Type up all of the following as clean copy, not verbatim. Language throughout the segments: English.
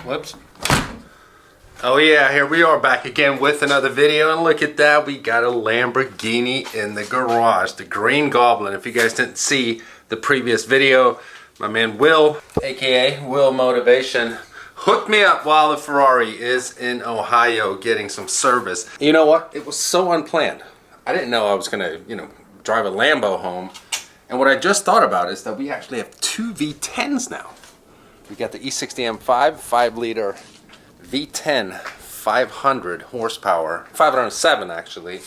Whoops. Oh yeah, here we are back again with another video, and look at that, we got a Lamborghini in the garage, the Green Goblin. If you guys didn't see the previous video, my man Will, aka Will Motivation, hooked me up while the Ferrari is in Ohio getting some service. You know what? It was so unplanned. I didn't know I was gonna, drive a Lambo home. And what I just thought about is that we actually have two V10s now. We got the E60M5 5-liter V10, 500 horsepower, 507 actually,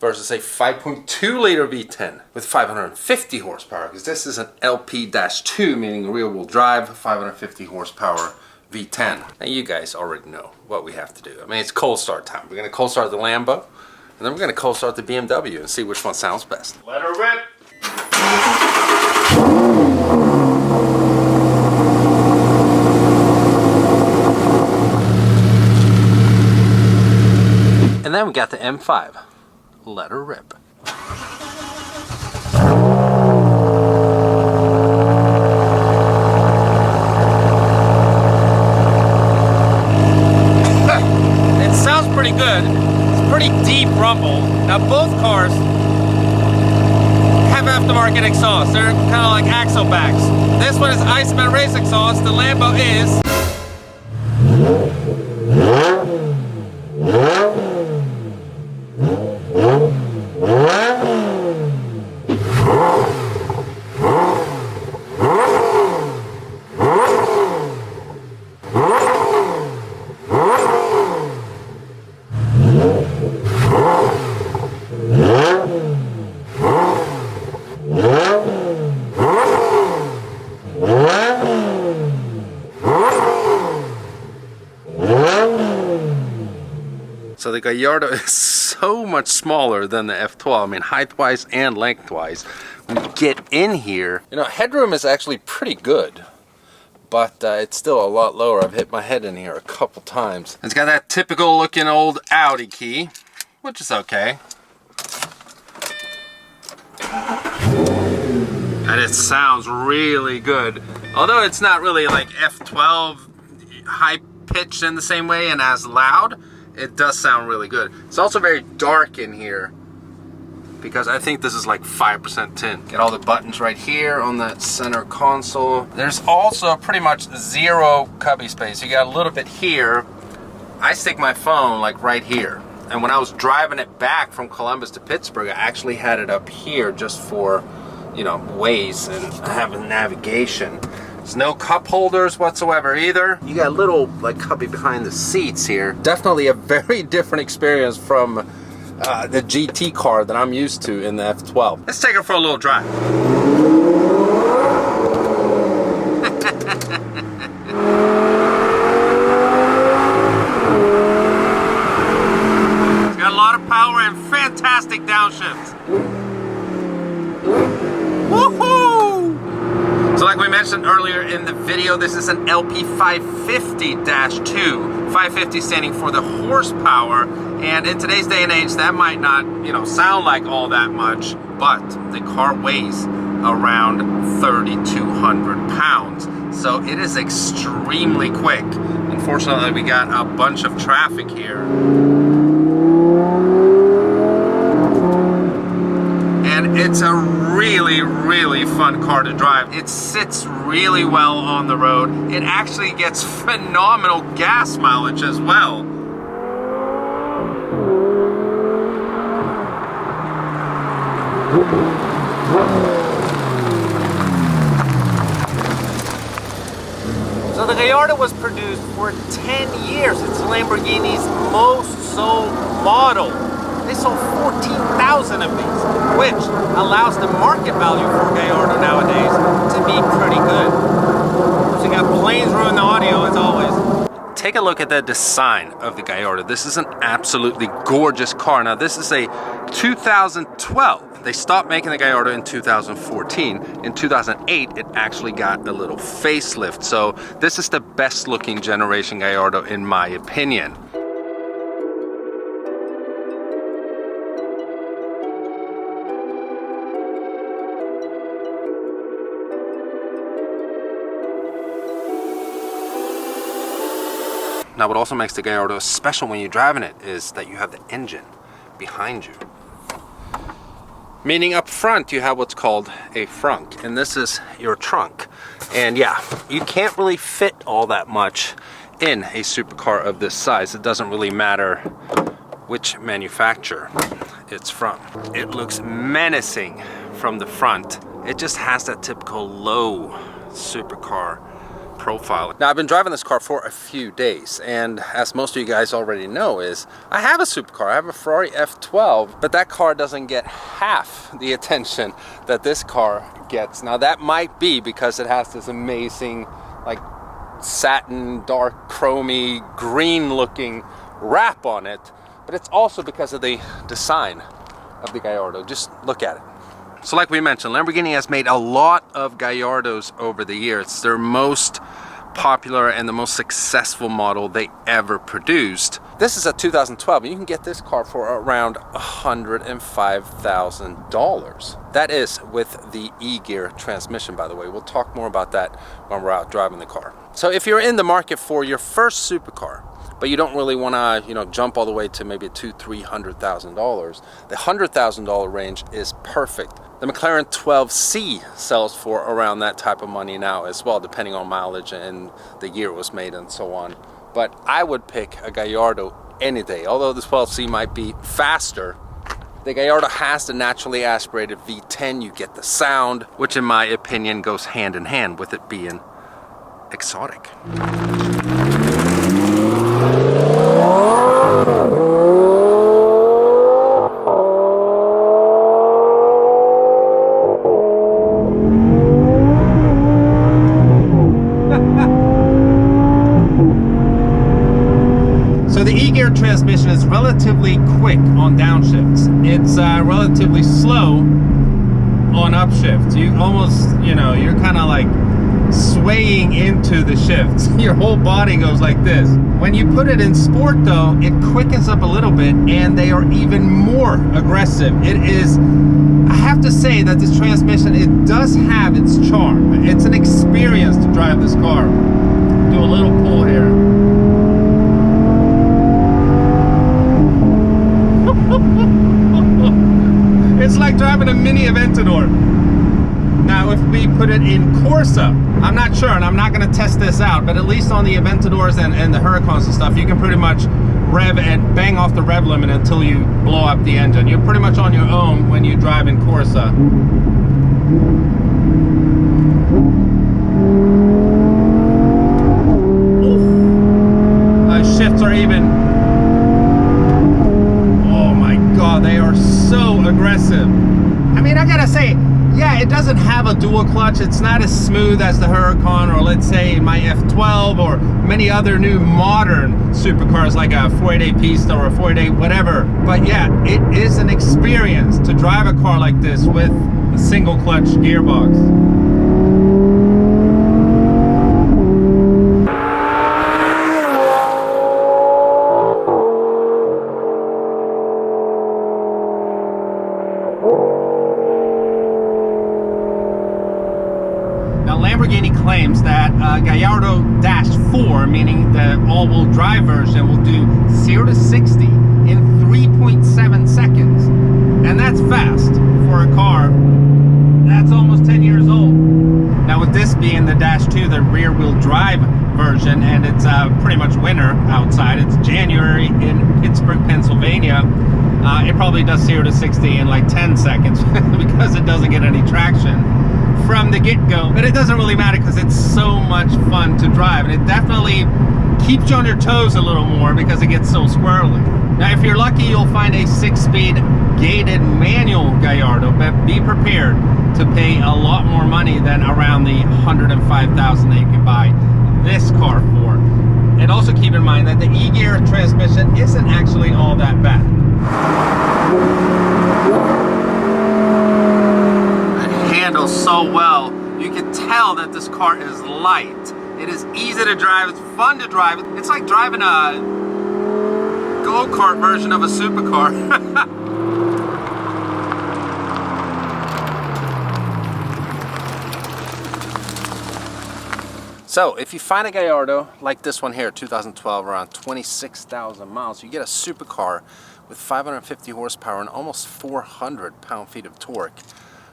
versus a 5.2 liter V10 with 550 horsepower, because this is an LP-2, meaning rear-wheel drive, 550 horsepower V10. Now you guys already know what we have to do. I mean, it's cold start time. We're going to cold start the Lambo, and then we're going to cold start the BMW and see which one sounds best. Let her rip! And then we got the M5. Let her rip. It sounds pretty good. It's a pretty deep rumble. Now both cars have aftermarket exhaust. They're kind of like axle backs. This one is Iceman race exhaust. The Lambo is So the Gallardo is so much smaller than the F12. I mean, height-wise and length-wise. When you get in here, headroom is actually pretty good, but it's still a lot lower. I've hit my head in here a couple times. It's got that typical looking old Audi key, which is okay. And it sounds really good. Although it's not really like F12 high-pitched in the same way and as loud, it does sound really good. It's also very dark in here because I think this is like 5% tint. Get all the buttons right here on the center console. There's also pretty much zero cubby space. You got a little bit here. I stick my phone like right here. And when I was driving it back from Columbus to Pittsburgh, I actually had it up here just for, Waze and having navigation. There's no cup holders whatsoever either. You got a little cubby behind the seats here. Definitely a very different experience from the GT car that I'm used to in the F12. Let's take her for a little drive. It's got a lot of power and fantastic downshifts. Woohoo! So like we mentioned earlier in the video, this is an LP550-2. 550 standing for the horsepower, and in today's day and age that might not, sound like all that much, but the car weighs around 3,200 pounds. So it is extremely quick. Unfortunately, we got a bunch of traffic here. And it's a really, really fun car to drive. It sits really well on the road. It actually gets phenomenal gas mileage as well. So the Gallardo was produced for 10 years. It's Lamborghini's most sold model. They sold 14,000 of these, which allows the market value for Gallardo nowadays to be pretty good. So you got planes ruin the audio as always. Take a look at the design of the Gallardo. This is an absolutely gorgeous car. Now this is a 2012. They stopped making the Gallardo in 2014. In 2008, it actually got a little facelift. So this is the best looking generation Gallardo in my opinion. Now what also makes the Gallardo special when you're driving it is that you have the engine behind you. Meaning up front you have what's called a frunk, and this is your trunk. And yeah, you can't really fit all that much in a supercar of this size. It doesn't really matter which manufacturer it's from. It looks menacing from the front. It just has that typical low supercar profile. Now I've been driving this car for a few days, and as most of you guys already know, is I have a supercar. I have a Ferrari F12, but that car doesn't get half the attention that this car gets. Now that might be because it has this amazing like satin, dark, chromy, green looking wrap on it, but it's also because of the design of the Gallardo. Just look at it. So like we mentioned, Lamborghini has made a lot of Gallardos over the years. It's their most popular and the most successful model they ever produced. This is a 2012, and you can get this car for around $105,000. That is with the e-gear transmission, by the way. We'll talk more about that when we're out driving the car. So if you're in the market for your first supercar, but you don't really want to, jump all the way to maybe $200,000-$300,000, the $100,000 range is perfect. The McLaren 12C sells for around that type of money now as well, depending on mileage and the year it was made and so on. But I would pick a Gallardo any day. Although the 12C might be faster, the Gallardo has the naturally aspirated V10. You get the sound, which in my opinion goes hand in hand with it being exotic. So the e-gear transmission is relatively quick on downshifts. It's relatively slow on upshifts. You almost, you're kind of like swaying into the shifts. Your whole body goes like this. When you put it in sport though, it quickens up a little bit and they are even more aggressive. It is, I have to say that this transmission, it does have its charm. It's an experience to drive this car. Do a little pull here. It's like driving a mini Aventador. Now if we put it in Corsa, I'm not sure, and I'm not going to test this out, but at least on the Aventadors and the Huracans and stuff, you can pretty much rev and bang off the rev limit until you blow up the engine. You're pretty much on your own when you drive in Corsa. Shifts are even, oh my god, they are so aggressive. I mean, I gotta say, yeah, it doesn't have a dual clutch. It's not as smooth as the Huracan, or let's say my F12, or many other new modern supercars like a 488 Pista or a 488 whatever. But yeah, it is an experience to drive a car like this with a single clutch gearbox. Lamborghini claims that Gallardo Dash 4, meaning the all-wheel drive version, will do 0 to 60 in 3.7 seconds. And that's fast for a car that's almost 10 years old. Now with this being the Dash 2, the rear-wheel drive version, and it's pretty much winter outside. It's January in Pittsburgh, Pennsylvania. It probably does 0 to 60 in like 10 seconds because it doesn't get any traction from the get-go, but it doesn't really matter because it's so much fun to drive, and it definitely keeps you on your toes a little more because it gets so squirrely. Now if you're lucky, you'll find a 6-speed gated manual Gallardo, but be prepared to pay a lot more money than around the $105,000 that you can buy this car for. And also keep in mind that the e-gear transmission isn't actually all that bad. Handles so well. You can tell that this car is light. It is easy to drive. It's fun to drive. It's like driving a go-kart version of a supercar. So if you find a Gallardo like this one here, 2012, around 26,000 miles, you get a supercar with 550 horsepower and almost 400 pound-feet of torque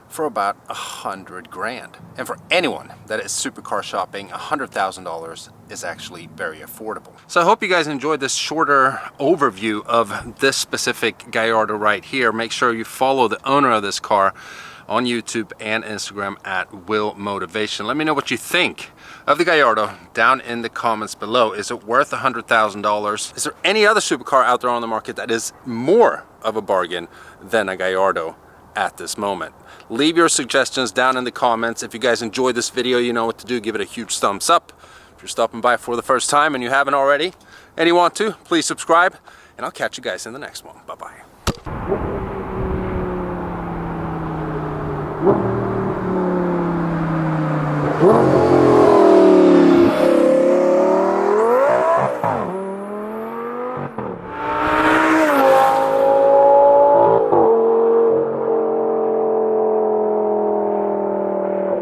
for about 100 grand. And for anyone that is supercar shopping, $100,000 is actually very affordable. So I hope you guys enjoyed this shorter overview of this specific Gallardo right here. Make sure you follow the owner of this car on YouTube and Instagram at Will Motivation. Let me know what you think of the Gallardo down in the comments below. Is it worth $100,000? Is there any other supercar out there on the market that is more of a bargain than a Gallardo at this moment? Leave your suggestions down in the comments. If you guys enjoyed this video, you know what to do. Give it a huge thumbs up. If you're stopping by for the first time and you haven't already and you want to, please subscribe, and I'll catch you guys in the next one. Bye-bye.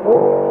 Oh.